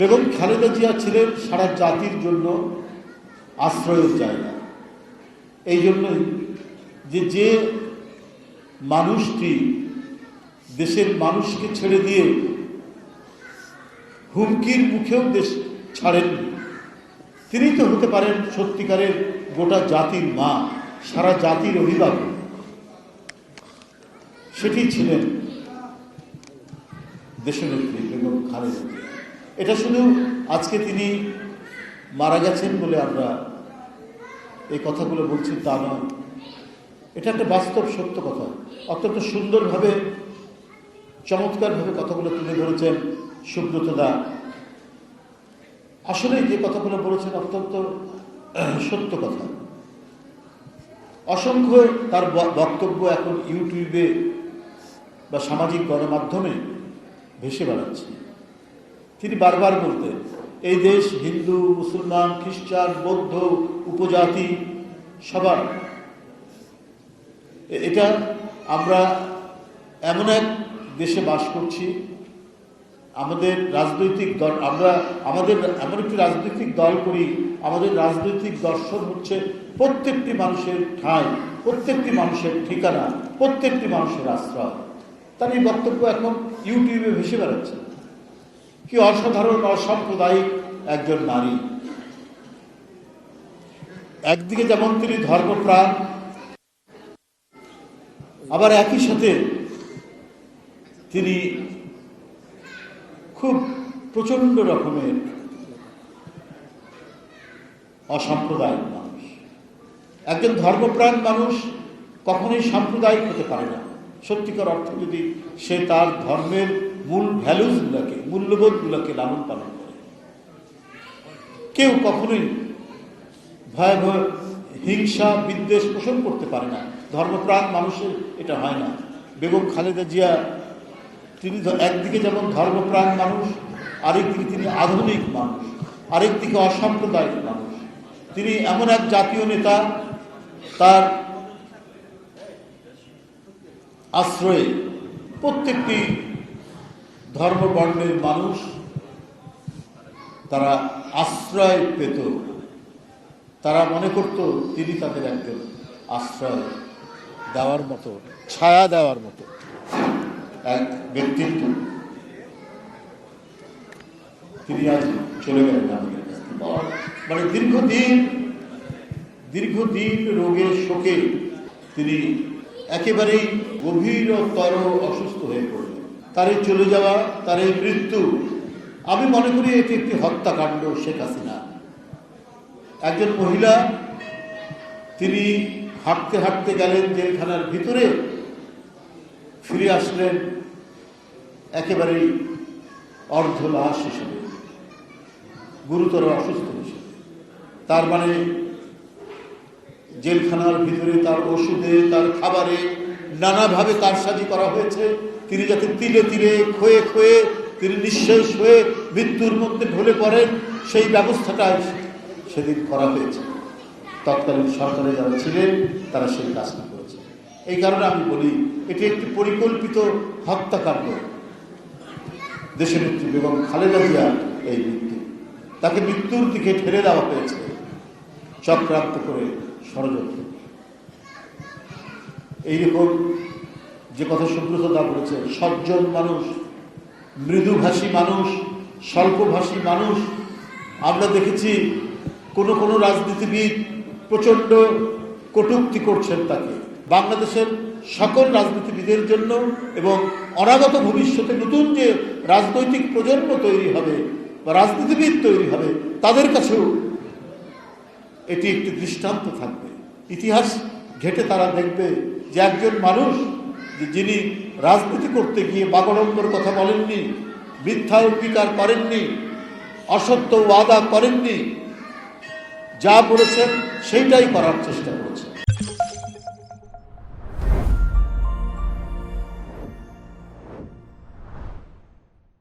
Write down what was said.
বেগম খালেদা জিয়া ছিলেন সারা জাতির জন্য আশ্রয়ের জায়গা। এই জন্যই যে মানুষটি দেশের মানুষকে ছেড়ে দিয়ে হুমকির মুখেও দেশ ছাড়েননি, তিনি তো হতে পারেন সত্যিকারের গোটা জাতির মা, সারা জাতির অভিভাবক। সেটি ছিলেন দেশনেত্রী বেগম খালেদা জিয়া। এটা শুধু আজকে তিনি মারা গেছেন বলে আমরা এই কথাগুলো বলছি তা নয়, এটা একটা বাস্তব সত্য কথা। অত্যন্ত সুন্দরভাবে চমৎকারভাবে কথাগুলো তুলে ধরেছেন সুব্রত দা। আসলে যে কথাগুলো বলেছেন অত্যন্ত সত্য কথা। অসংখ্য তার বক্তব্য এখন ইউটিউবে বা সামাজিক গণমাধ্যমে ভেসে বেড়াচ্ছে। তিনি বারবার বলতেন, এই দেশ হিন্দু, মুসলমান, খ্রিস্টান, বৌদ্ধ, উপজাতি সবার। এটা আমরা এমন এক দেশে বাস করছি, আমাদের রাজনৈতিক দল, আমরা আমাদের এমন একটি রাজনৈতিক দল করি, আমাদের রাজনৈতিক দর্শন হচ্ছে প্রত্যেকটি মানুষের ঠাঁই, প্রত্যেকটি মানুষের ঠিকানা, প্রত্যেকটি মানুষের আশ্রয়। তার এই বক্তব্য এখন ইউটিউবে ভেসে বেড়াচ্ছে। কি অসাধারণ অসাম্প্রদায়িক একজন নারী। একদিকে যেমন তিনি ধর্মপ্রাণ, আবার একই সাথে তিনি খুব প্রচন্ড রকমের অসাম্প্রদায়িক মানুষ। একজন ধর্মপ্রাণ মানুষ কখনোই সাম্প্রদায়িক হতে পারে না। সত্যিকার অর্থে যদি সে তার ধর্মের মূল ভ্যালুজগুলোকে, মূল্যবোধগুলোকে লালন পালন করে, কেউ কখনোই ভয়াবহ হিংসা বিদ্বেষ পোষণ করতে পারে না। ধর্মপ্রাণ মানুষের এটা হয় না। বেগম খালেদা জিয়া তিনি একদিকে যেমন ধর্মপ্রাণ মানুষ, আরেকদিকে তিনি আধুনিক মানুষ, আরেকদিকে অসাম্প্রদায়িক মানুষ। তিনি এমন এক জাতীয় নেতা, তার আশ্রয়ে প্রত্যেকটি ধর্মবর্ণের মানুষ তারা আশ্রয় পেত। তারা মনে করত তিনি তাদের একজন আশ্রয় দেওয়ার মতো, ছায়া দেওয়ার মতো এক ব্যক্তিত্ব। তিনি আজ চলে গেলেন আমাদের কাছ থেকে। মানে দীর্ঘদিন রোগের শোকে তিনি একেবারেই গভীরতর অসুস্থ হয়ে পড়লেন। তার এই চলে যাওয়া, তার এই মৃত্যু, আমি মনে করি এটি একটি হত্যাকাণ্ড শেখ হাসিনা। একজন মহিলা, তিনি হাঁটতে হাঁটতে গেলেন জেলখানার ভিতরে, ফিরে আসলেন একেবারেই অর্ধ লাশ হিসেবে, গুরুতর অসুস্থ হিসেবে। তার মানে জেলখানার ভিতরে তার ওষুধে, তার খাবারে নানাভাবে কারসাজি করা হয়েছে। তিনি যাতে তিলে তিলে, ক্ষয়ে ক্ষয়ে তিনি নিঃশেষ হয়ে মৃত্যুর মধ্যে ঢলে পড়েন, সেই ব্যবস্থাটাই সেদিন করা হয়েছে। তৎকালীন সরকারে যারা ছিলেন তারা সেই কাজটা করেছে। এই কারণে আমি বলি এটি একটি পরিকল্পিত হত্যাকাণ্ড। দেশনেত্রী বেগম খালেদা জিয়া এই মৃত্যু, তাকে মৃত্যুর দিকে ঠেলে দেওয়া হয়েছে চক্রান্ত করে, ষড়যন্ত্র। এইরকম যে কথা সুব্রত দা বলেছে, সজ্জন মানুষ, মৃদুভাষী মানুষ, স্বল্পভাষী মানুষ। আমরা দেখেছি কোনো রাজনীতিবিদ প্রচণ্ড কটূক্তি করছেন তাকে। বাংলাদেশের সকল রাজনীতিবিদের জন্য এবং অনাগত ভবিষ্যতে নতুন যে রাজনৈতিক প্রজন্ম তৈরি হবে বা রাজনীতিবিদ তৈরি হবে, তাদের কাছেও এটি একটি দৃষ্টান্ত থাকবে। ইতিহাস ঘেঁটে তারা দেখবে যে একজন মানুষ যিনি রাজনীতি করতে গিয়ে বাগড়ম্বর কথা বলেননি, মিথ্যা অঙ্গীকার করেননি, অসত্য ওয়াদা করেননি, যা বলেছেন সেইটাই করার চেষ্টা করেছেন।